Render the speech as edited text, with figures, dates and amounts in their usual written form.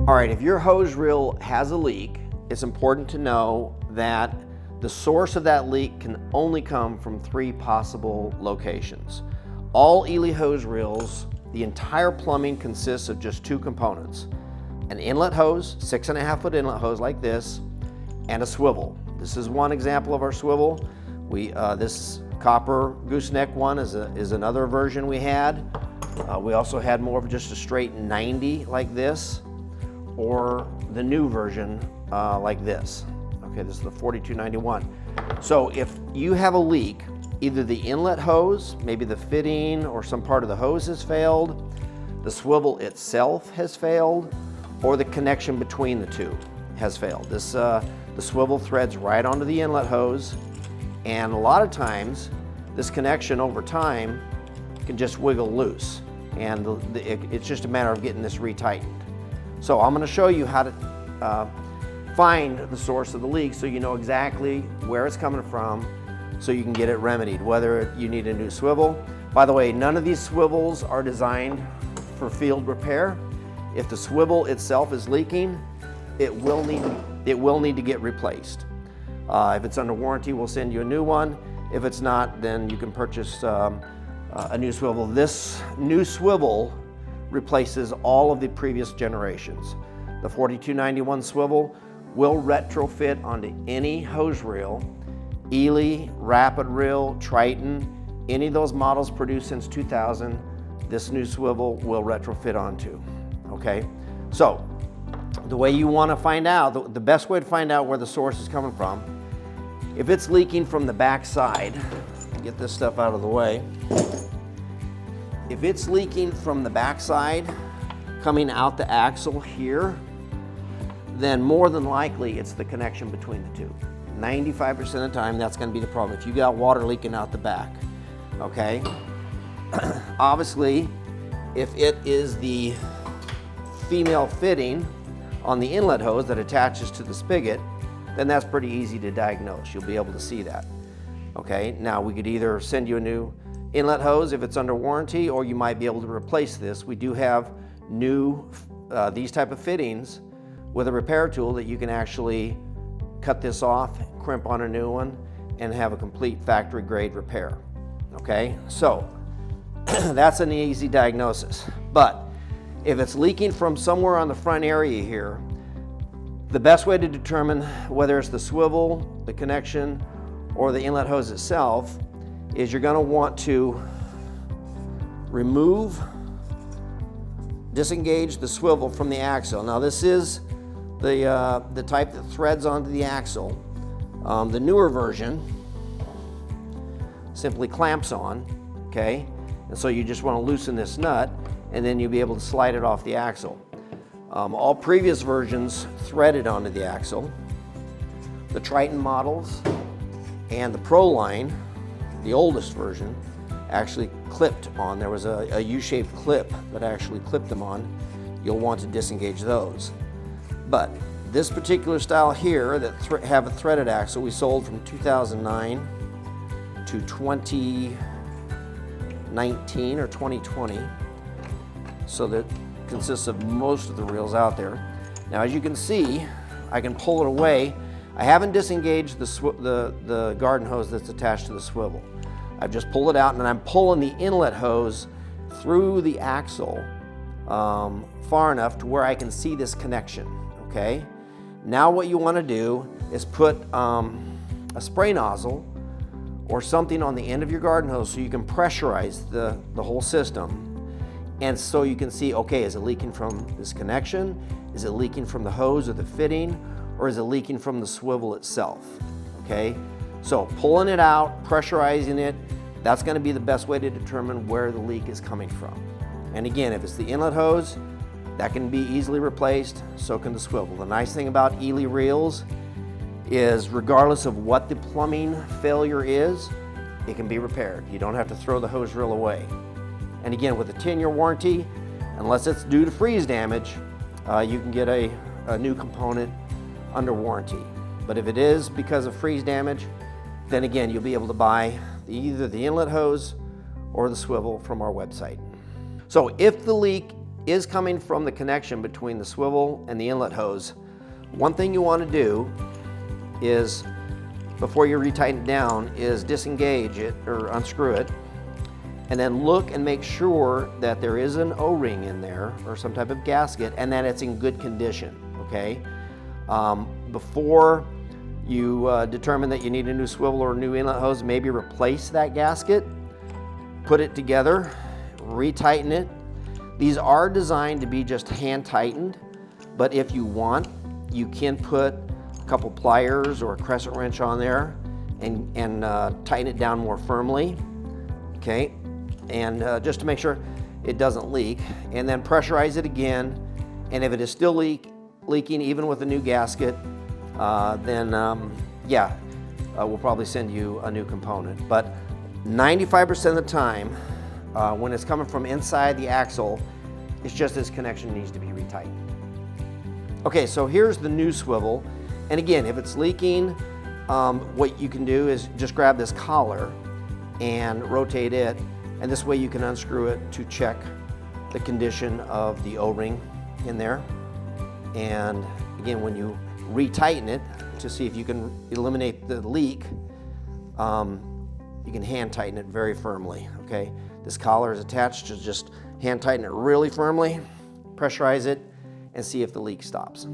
All right, if your hose reel has a leak, it's important to know that the source of that leak can only come from 3 possible locations. All Eley hose reels, the entire plumbing consists of just 2 components. An inlet hose, 6.5 foot inlet hose like this, and a swivel. This is one example of our swivel. This copper gooseneck one is another version we had. We also had more of just a straight 90 like this, or the new version like this. Okay, this is the 4291. So if you have a leak, either the inlet hose, maybe the fitting or some part of the hose has failed, the swivel itself has failed, or the connection between the two has failed. The swivel threads right onto the inlet hose, and a lot of times this connection over time can just wiggle loose, and it's just a matter of getting this retightened. So I'm going to show you how to find the source of the leak so you know exactly where it's coming from, so you can get it remedied, whether you need a new swivel. By the way, none of these swivels are designed for field repair. If the swivel itself is leaking, it will need to get replaced. If it's under warranty, we'll send you a new one. If it's not, then you can purchase a new swivel. This new swivel replaces all of the previous generations. The 4291 swivel will retrofit onto any hose reel, Eley, Rapid Reel, Triton, any of those models produced since 2000, this new swivel will retrofit onto, okay? So, the way you want to find out, the best way to find out where the source is coming from, if it's leaking from the back side, get this stuff out of the way. If it's leaking from the back side, coming out the axle here, then more than likely it's the connection between the two. 95% of the time, that's going to be the problem. If you got water leaking out the back, okay? Obviously, if it is the female fitting on the inlet hose that attaches to the spigot, then that's pretty easy to diagnose. You'll be able to see that. Okay, now we could either send you a new inlet hose if it's under warranty, or you might be able to replace this. We do have new, these type of fittings with a repair tool that you can actually cut this off, crimp on a new one, and have a complete factory grade repair. Okay, so that's an easy diagnosis. But if it's leaking from somewhere on the front area here, the best way to determine whether it's the swivel, the connection, or the inlet hose itself is you're going to want to disengage the swivel from the axle. Now this is the type that threads onto the axle. The newer version simply clamps on, okay? And so you just want to loosen this nut, and then you'll be able to slide it off the axle. All previous versions threaded onto the axle. The Triton models and the Pro line, the oldest version, actually clipped on. There was a U-shaped clip that actually clipped them on. You'll want to disengage those. But this particular style here that have a threaded axle, we sold from 2009 to 2019 or 2020. So that consists of most of the reels out there. Now, as you can see, I can pull it away. I haven't disengaged the garden hose that's attached to the swivel. I've just pulled it out, and I'm pulling the inlet hose through the axle far enough to where I can see this connection, okay? Now what you want to do is put a spray nozzle or something on the end of your garden hose so you can pressurize the whole system. And so you can see, okay, is it leaking from this connection? Is it leaking from the hose or the fitting? Or is it leaking from the swivel itself? Okay, so pulling it out, pressurizing it, that's going to be the best way to determine where the leak is coming from. And again, if it's the inlet hose, that can be easily replaced, so can the swivel. The nice thing about Eley reels is regardless of what the plumbing failure is, it can be repaired. You don't have to throw the hose reel away. And again, with a 10-year warranty, unless it's due to freeze damage, you can get a new component under warranty. But if it is because of freeze damage, then again, you'll be able to buy either the inlet hose or the swivel from our website. So if the leak is coming from the connection between the swivel and the inlet hose, one thing you want to do is, before you retighten it down, is disengage it or unscrew it, and then look and make sure that there is an O-ring in there or some type of gasket and that it's in good condition, okay? Before you determine that you need a new swivel or a new inlet hose, maybe replace that gasket, put it together, retighten it. These are designed to be just hand tightened, but if you want, you can put a couple pliers or a crescent wrench on there and tighten it down more firmly, okay? And just to make sure it doesn't leak, and then pressurize it again. And if it is still leaking, even with a new gasket, then we'll probably send you a new component. But 95% of the time, when it's coming from inside the axle, it's just this connection needs to be retightened. Okay, so here's the new swivel. And again, if it's leaking, what you can do is just grab this collar and rotate it, and this way you can unscrew it to check the condition of the O-ring in there. And again, when you retighten it to see if you can eliminate the leak, you can hand tighten it very firmly, okay? This collar is attached, to just hand tighten it really firmly, pressurize it, and see if the leak stops.